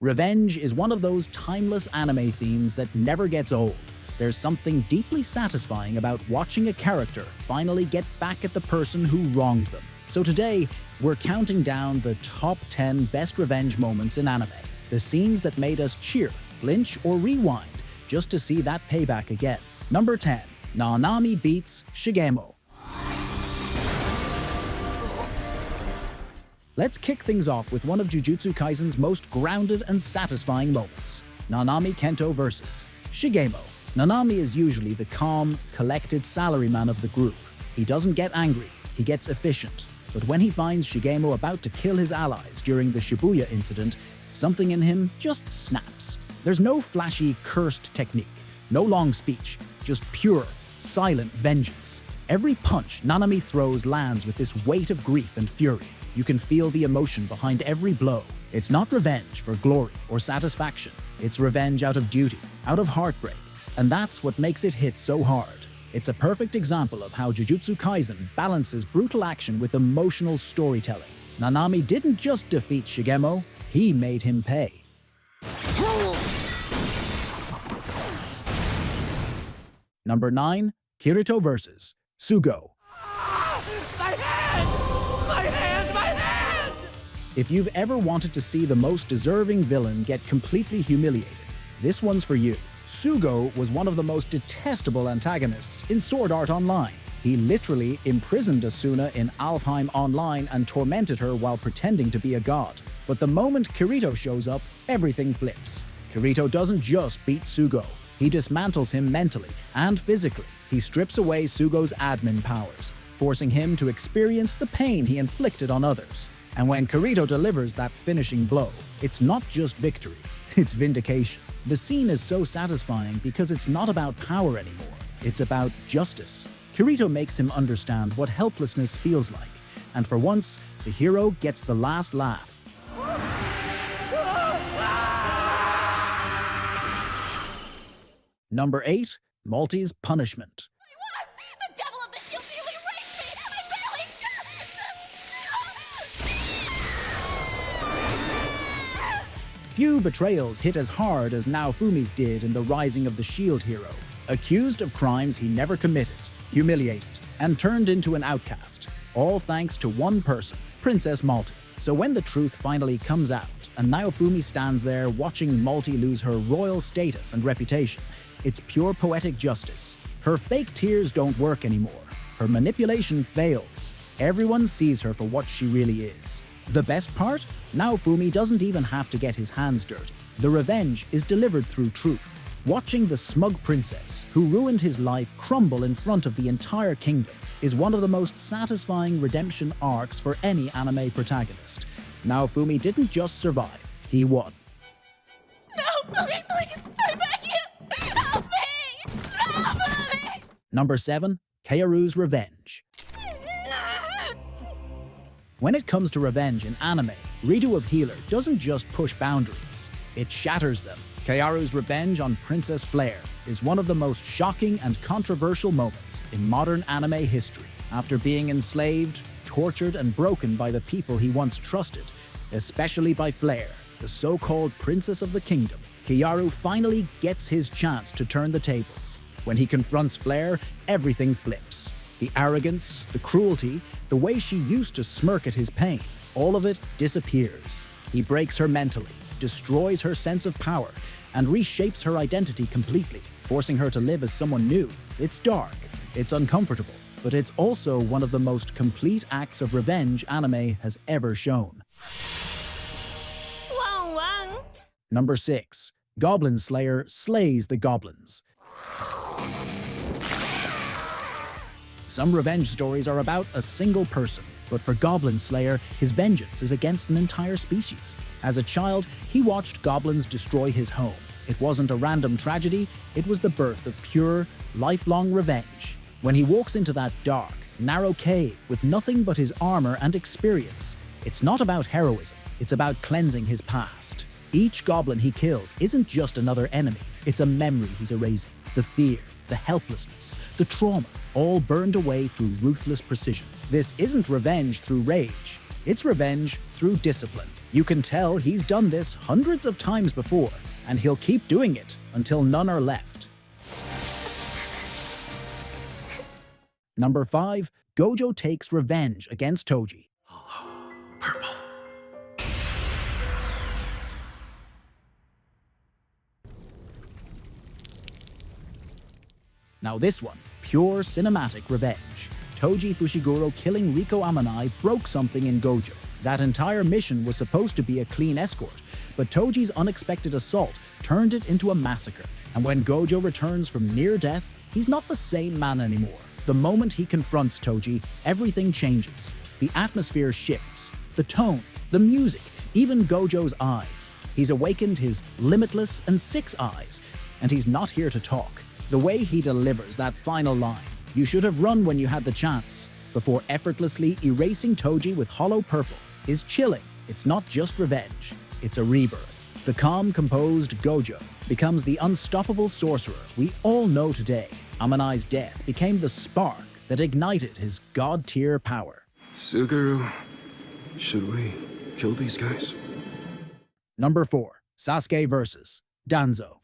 Revenge is one of those timeless anime themes that never gets old. There's something deeply satisfying about watching a character finally get back at the person who wronged them. So today, we're counting down the top 10 best revenge moments in anime. The scenes that made us cheer, flinch, or rewind just to see that payback again. Number 10. Nanami beats Shigemo. Let's kick things off with one of Jujutsu Kaisen's most grounded and satisfying moments. Nanami Kento versus Shigemo. Nanami is usually the calm, collected salaryman of the group. He doesn't get angry, he gets efficient. But when he finds Shigemo about to kill his allies during the Shibuya incident, something in him just snaps. There's no flashy, cursed technique, no long speech, just pure, silent vengeance. Every punch Nanami throws lands with this weight of grief and fury. You can feel the emotion behind every blow. It's not revenge for glory or satisfaction. It's revenge out of duty, out of heartbreak. And that's what makes it hit so hard. It's a perfect example of how Jujutsu Kaisen balances brutal action with emotional storytelling. Nanami didn't just defeat Shigemo, he made him pay. Number 9. Kirito vs. Sugo. If you've ever wanted to see the most deserving villain get completely humiliated, this one's for you. Sugo was one of the most detestable antagonists in Sword Art Online. He literally imprisoned Asuna in Alfheim Online and tormented her while pretending to be a god. But the moment Kirito shows up, everything flips. Kirito doesn't just beat Sugo. He dismantles him mentally and physically. He strips away Sugo's admin powers, forcing him to experience the pain he inflicted on others. And when Kirito delivers that finishing blow, it's not just victory, it's vindication. The scene is so satisfying because it's not about power anymore, it's about justice. Kirito makes him understand what helplessness feels like, and for once, the hero gets the last laugh. Number 8. Malty's punishment. Few betrayals hit as hard as Naofumi's did in The Rising of the Shield Hero. Accused of crimes he never committed, humiliated, and turned into an outcast. All thanks to one person, Princess Malty. So when the truth finally comes out, and Naofumi stands there watching Malty lose her royal status and reputation, it's pure poetic justice. Her fake tears don't work anymore. Her manipulation fails. Everyone sees her for what she really is. The best part? Naofumi doesn't even have to get his hands dirty. The revenge is delivered through truth. Watching the smug princess, who ruined his life, crumble in front of the entire kingdom is one of the most satisfying redemption arcs for any anime protagonist. Naofumi didn't just survive, he won. Naofumi, please, I beg you! Help me! Naofumi! Number 7. Kaoru's revenge. When it comes to revenge in anime, Redo of Healer doesn't just push boundaries, it shatters them. Kaoru's revenge on Princess Flare is one of the most shocking and controversial moments in modern anime history. After being enslaved, tortured, and broken by the people he once trusted, especially by Flare, the so-called Princess of the Kingdom, Kaoru finally gets his chance to turn the tables. When he confronts Flare, everything flips. The arrogance, the cruelty, the way she used to smirk at his pain, all of it disappears. He breaks her mentally, destroys her sense of power, and reshapes her identity completely, forcing her to live as someone new. It's dark, it's uncomfortable, but it's also one of the most complete acts of revenge anime has ever shown. Number 6. Goblin Slayer slays the goblins. Some revenge stories are about a single person, but for Goblin Slayer, his vengeance is against an entire species. As a child, he watched goblins destroy his home. It wasn't a random tragedy, it was the birth of pure, lifelong revenge. When he walks into that dark, narrow cave with nothing but his armor and experience, it's not about heroism, it's about cleansing his past. Each goblin he kills isn't just another enemy, it's a memory he's erasing. The fear, the helplessness, the trauma, all burned away through ruthless precision. This isn't revenge through rage, it's revenge through discipline. You can tell he's done this hundreds of times before, and he'll keep doing it until none are left. Number 5. Gojo takes revenge against Toji. Purple. Now this one, pure cinematic revenge. Toji Fushiguro killing Riko Amanai broke something in Gojo. That entire mission was supposed to be a clean escort, but Toji's unexpected assault turned it into a massacre. And when Gojo returns from near death, he's not the same man anymore. The moment he confronts Toji, everything changes. The atmosphere shifts, the tone, the music, even Gojo's eyes. He's awakened his limitless and 6 eyes, and he's not here to talk. The way he delivers that final line, "You should have run when you had the chance," before effortlessly erasing Toji with hollow purple, is chilling. It's not just revenge, it's a rebirth. The calm, composed Gojo becomes the unstoppable sorcerer we all know today. Amanai's death became the spark that ignited his god-tier power. Suguru, should we kill these guys? Number 4. Sasuke vs. Danzo.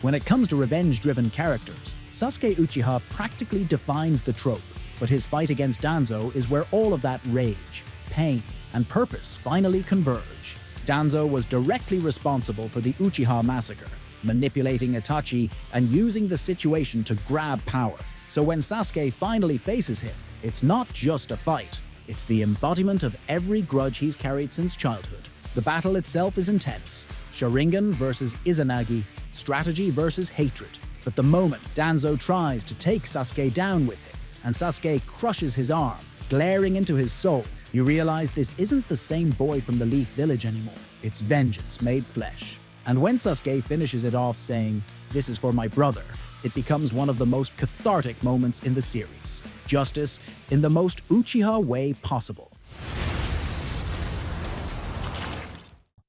When it comes to revenge-driven characters, Sasuke Uchiha practically defines the trope, but his fight against Danzo is where all of that rage, pain, and purpose finally converge. Danzo was directly responsible for the Uchiha massacre, manipulating Itachi and using the situation to grab power. So when Sasuke finally faces him, it's not just a fight, it's the embodiment of every grudge he's carried since childhood. The battle itself is intense. Sharingan versus Izanagi, strategy versus hatred. But the moment Danzo tries to take Sasuke down with him, and Sasuke crushes his arm, glaring into his soul, you realize this isn't the same boy from the Leaf Village anymore. It's vengeance made flesh. And when Sasuke finishes it off saying, "This is for my brother," it becomes one of the most cathartic moments in the series. Justice in the most Uchiha way possible.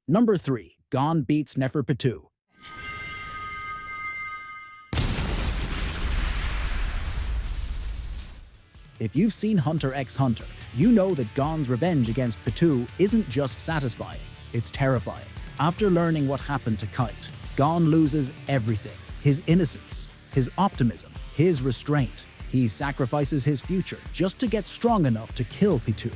Number 3. Gon beats Neferpitou. If you've seen Hunter x Hunter, you know that Gon's revenge against Pitou isn't just satisfying, it's terrifying. After learning what happened to Kite, Gon loses everything. His innocence, his optimism, his restraint. He sacrifices his future just to get strong enough to kill Pitou,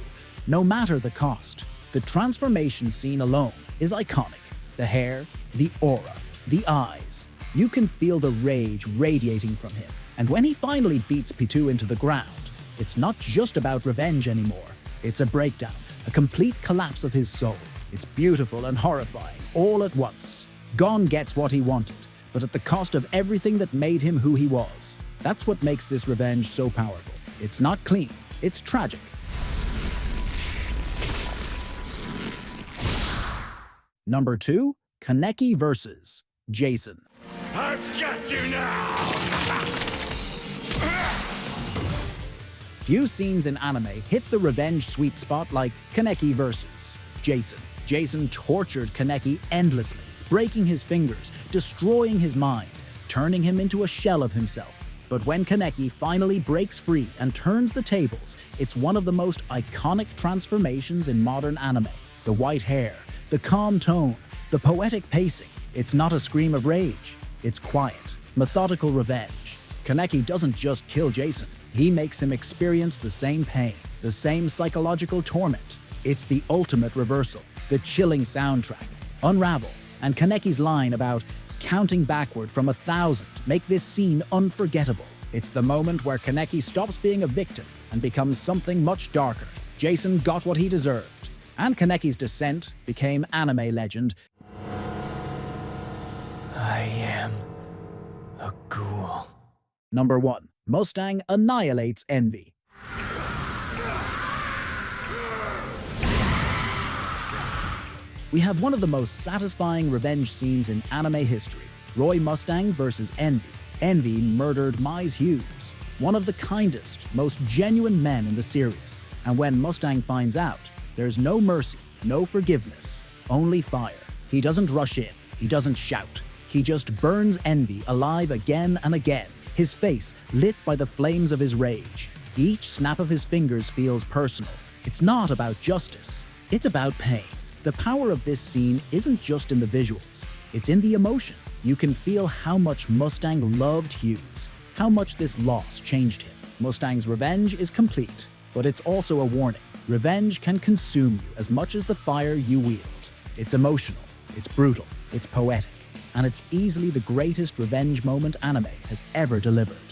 no matter the cost. The transformation scene alone is iconic. The hair, the aura, the eyes. You can feel the rage radiating from him. And when he finally beats Pitou into the ground, it's not just about revenge anymore. It's a breakdown, a complete collapse of his soul. It's beautiful and horrifying, all at once. Gon gets what he wanted, but at the cost of everything that made him who he was. That's what makes this revenge so powerful. It's not clean, it's tragic. Number 2. Kaneki vs. Jason. I've got you now! Few scenes in anime hit the revenge sweet spot like Kaneki vs. Jason. Jason tortured Kaneki endlessly, breaking his fingers, destroying his mind, turning him into a shell of himself. But when Kaneki finally breaks free and turns the tables, it's one of the most iconic transformations in modern anime. The white hair, the calm tone, the poetic pacing. It's not a scream of rage. It's quiet, methodical revenge. Kaneki doesn't just kill Jason. He makes him experience the same pain, the same psychological torment. It's the ultimate reversal, the chilling soundtrack. Unravel, and Kaneki's line about counting backward from 1,000 make this scene unforgettable. It's the moment where Kaneki stops being a victim and becomes something much darker. Jason got what he deserved, and Kaneki's descent became anime legend. I am a ghoul. Number 1. Mustang annihilates Envy. We have one of the most satisfying revenge scenes in anime history. Roy Mustang versus Envy. Envy murdered Mise Hughes, one of the kindest, most genuine men in the series. And when Mustang finds out, there's no mercy, no forgiveness, only fire. He doesn't rush in, he doesn't shout. He just burns Envy alive again and again, his face lit by the flames of his rage. Each snap of his fingers feels personal, It's not about justice, it's about pain. The power of this scene isn't just in the visuals, it's in the emotion. You can feel how much Mustang loved Hughes, how much this loss changed him. Mustang's revenge is complete, but it's also a warning. Revenge can consume you as much as the fire you wield. It's emotional, it's brutal, it's poetic, and it's easily the greatest revenge moment anime has ever delivered.